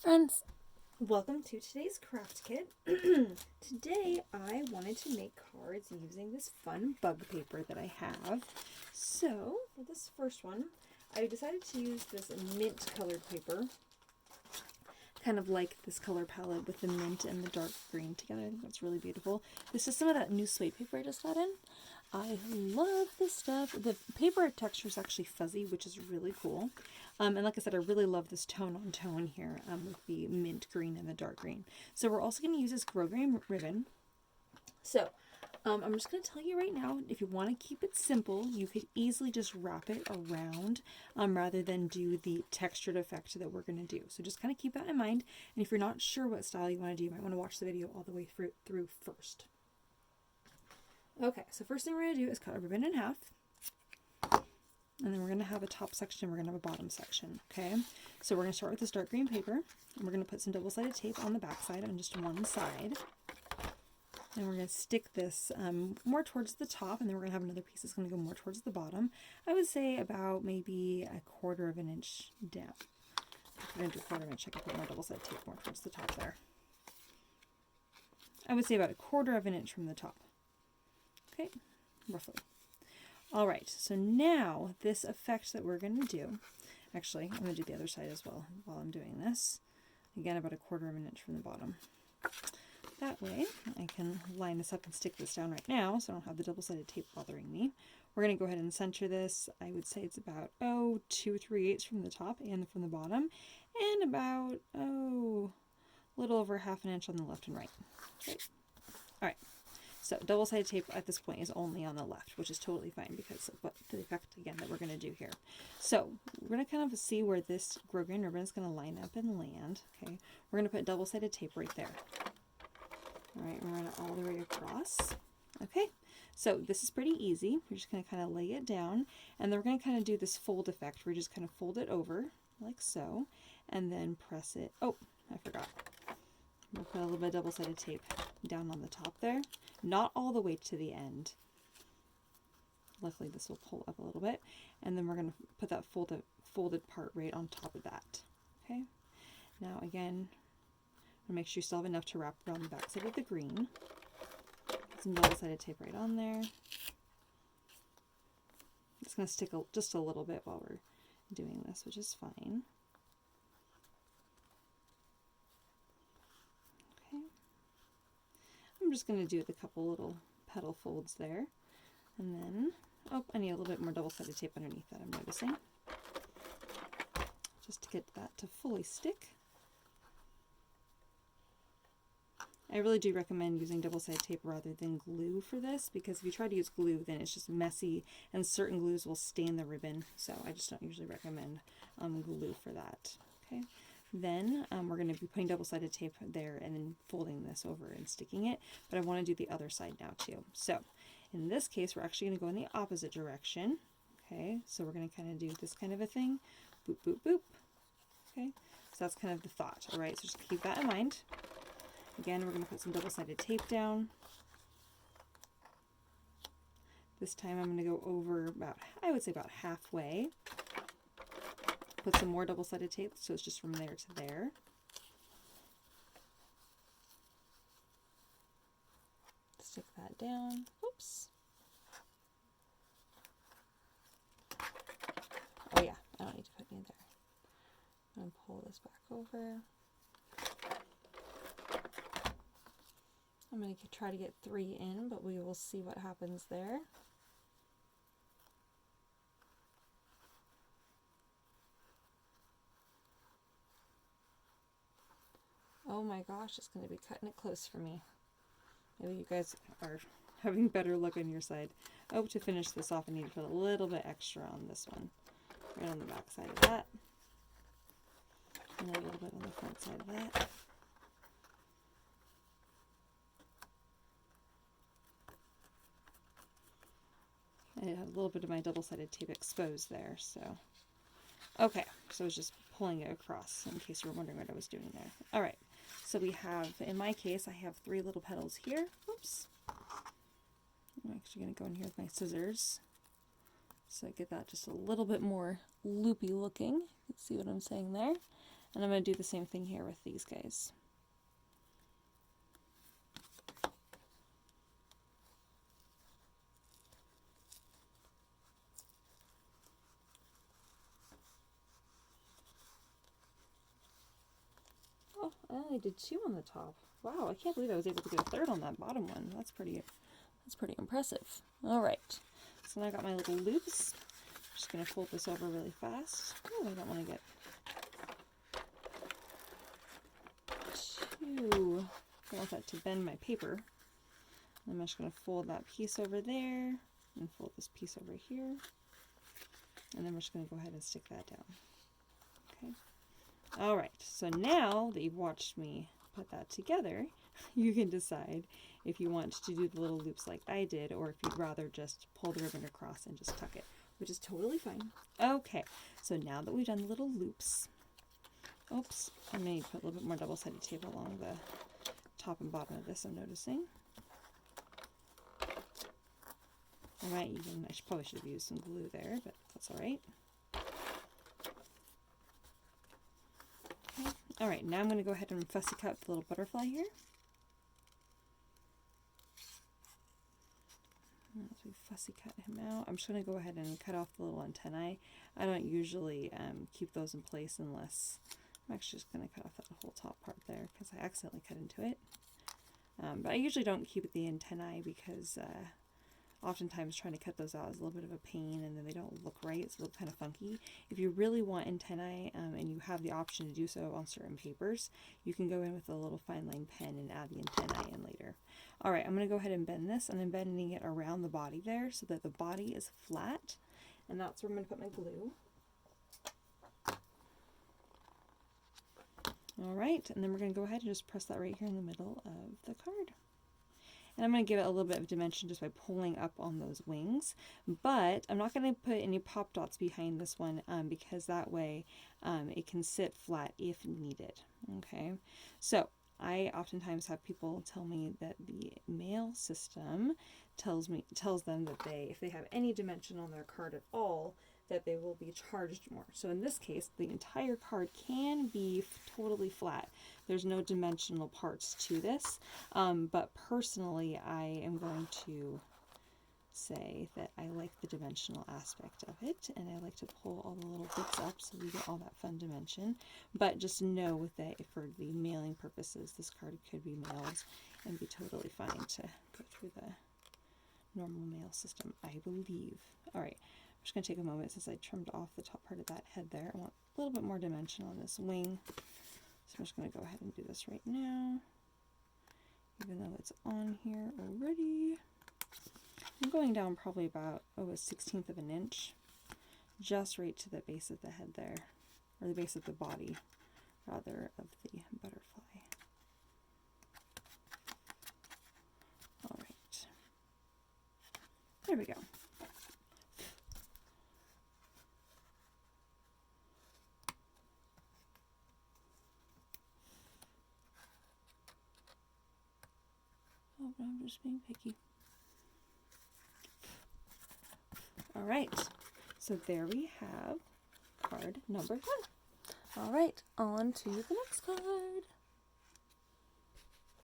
friends! Welcome to today's craft kit. Today I wanted to make cards using this fun bug paper that I have. So for this first one, I decided to use this mint colored paper. Kind of like this color palette with the mint and the dark green together. I think that's really beautiful. This is some of that new suede paper I just got in. I love this stuff. The paper texture is actually fuzzy, which is really cool. And like I said, I really love this tone on tone here with the mint green and the dark green. So we're also going to use this grosgrain ribbon. So I'm just going to tell you right now, if you want to keep it simple, you could easily just wrap it around rather than do the textured effect that we're going to do. So just kind of keep that in mind. And if you're not sure what style you want to do, you might want to watch the video all the way through first. Okay, so first thing we're going to do is cut a ribbon in half. And then we're going to have a top section, we're going to have a bottom section, okay? So we're going to start with this dark green paper, and we're going to put some double-sided tape on the back side on just one side. And we're going to stick this more towards the top, and then we're going to have another piece that's going to go more towards the bottom. I would say about maybe 1/4 of an inch down. If we're going to do 1/4 inch, I can put more double-sided tape more towards the top there. I would say about 1/4 of an inch from the top. Okay, roughly. All right, so now this effect that we're going to do, actually, I'm going to do the other side as well while I'm doing this. Again, about 1/4 of an inch from the bottom. That way, I can line this up and stick this down right now, so I don't have the double-sided tape bothering me. We're going to go ahead and center this. I would say it's about, 2 3/8 from the top and from the bottom, and about, a little over 1/2 inch on the left and right. Okay. All right. So double-sided tape at this point is only on the left, which is totally fine because of what the effect, again, that we're going to do here. So we're going to kind of see where this grosgrain ribbon is going to line up and land. Okay, we're going to put double-sided tape right there. All right, we're going to all the way across. Okay, so this is pretty easy. We're just going to kind of lay it down, and then we're going to kind of do this fold effect. We're just kind of fold it over like so, and then press it. Oh, I forgot. We'll put a little bit of double-sided tape down on the top there. Not all the way to the end. Luckily this will pull up a little bit. And then we're going to put that folded part right on top of that. Okay. Now again, make sure you still have enough to wrap around the back side of the green. Put some double-sided tape right on there. It's going to stick just a little bit while we're doing this, which is fine. I'm just going to do the couple little petal folds there. And then, I need a little bit more double-sided tape underneath that, I'm noticing. Just to get that to fully stick. I really do recommend using double-sided tape rather than glue for this, because if you try to use glue, then it's just messy, and certain glues will stain the ribbon, so I just don't usually recommend glue for that. Okay. Then we're going to be putting double-sided tape there and then folding this over and sticking it, but I want to do the other side now too. So in this case, we're actually going to go in the opposite direction. Okay, so we're going to kind of do this kind of a thing. Boop, boop, boop. Okay, so that's kind of the thought. All right, so just keep that in mind. Again, we're going to put some double-sided tape down. This time I'm going to go over about, I would say about halfway. Put some more double-sided tape, so it's just from there to there. Stick that down. Oops. Oh yeah, I don't need to put any there. I'm going to pull this back over. I'm going to try to get 3 in, but we will see what happens there. Oh my gosh, it's going to be cutting it close for me. Maybe you guys are having better luck on your side. Oh, to finish this off, I need to put a little bit extra on this one. Right on the back side of that. And a little bit on the front side of that. I had a little bit of my double-sided tape exposed there, so. Okay, so I was just pulling it across in case you were wondering what I was doing there. All right. So we have, in my case, I have 3 little petals here. Oops. I'm actually going to go in here with my scissors. So I get that just a little bit more loopy looking. You can see what I'm saying there. And I'm going to do the same thing here with these guys. Oh, I only did 2 on the top. Wow, I can't believe I was able to get a 3rd on that bottom one. That's pretty impressive. All right, so now I got my little loops. I'm just going to fold this over really fast. Oh, I don't want to get too, I want that to bend my paper. I'm just going to fold that piece over there and fold this piece over here. And then we're just going to go ahead and stick that down. Okay. All right, so now that you've watched me put that together, you can decide if you want to do the little loops like I did, or if you'd rather just pull the ribbon across and just tuck it, which is totally fine. Okay, so now that we've done the little loops, oops, I may need to put a little bit more double-sided tape along the top and bottom of this, I'm noticing. I probably should have used some glue there, but that's all right. Okay. All right, now I'm going to go ahead and fussy cut the little butterfly here. As we fussy cut him out, I'm just going to go ahead and cut off the little antennae. I don't usually keep those in place unless, I'm actually just going to cut off that whole top part there because I accidentally cut into it. But I usually don't keep the antennae because oftentimes trying to cut those out is a little bit of a pain, and then they don't look right. It's a little kind of funky. If you really want antennae and you have the option to do so on certain papers, you can go in with a little fine line pen and add the antennae in later. All right, I'm going to go ahead and bend this, and I'm bending it around the body there so that the body is flat, and that's where I'm going to put my glue. All right, and then we're going to go ahead and just press that right here in the middle of the card. And I'm going to give it a little bit of dimension just by pulling up on those wings, but I'm not going to put any pop dots behind this one because that way it can sit flat if needed. Okay, so I oftentimes have people tell me that the mail system tells them that if they have any dimension on their card at all, that they will be charged more. So in this case, the entire card can be totally flat. There's no dimensional parts to this, but personally, I am going to say that I like the dimensional aspect of it, and I like to pull all the little bits up so we get all that fun dimension. But just know that for the mailing purposes, this card could be mailed and be totally fine to go through the normal mail system, I believe. All right, I'm just going to take a moment since I trimmed off the top part of that head there. I want a little bit more dimension on this wing, so I'm just going to go ahead and do this right now, even though it's on here already. I'm going down probably about, a 1/16 of an inch, just right to the base of the head there, or the base of the body, rather, of the butterfly. All right. There we go. Oh, but I'm just being picky. All right, so there we have card number 1. All right, on to the next card.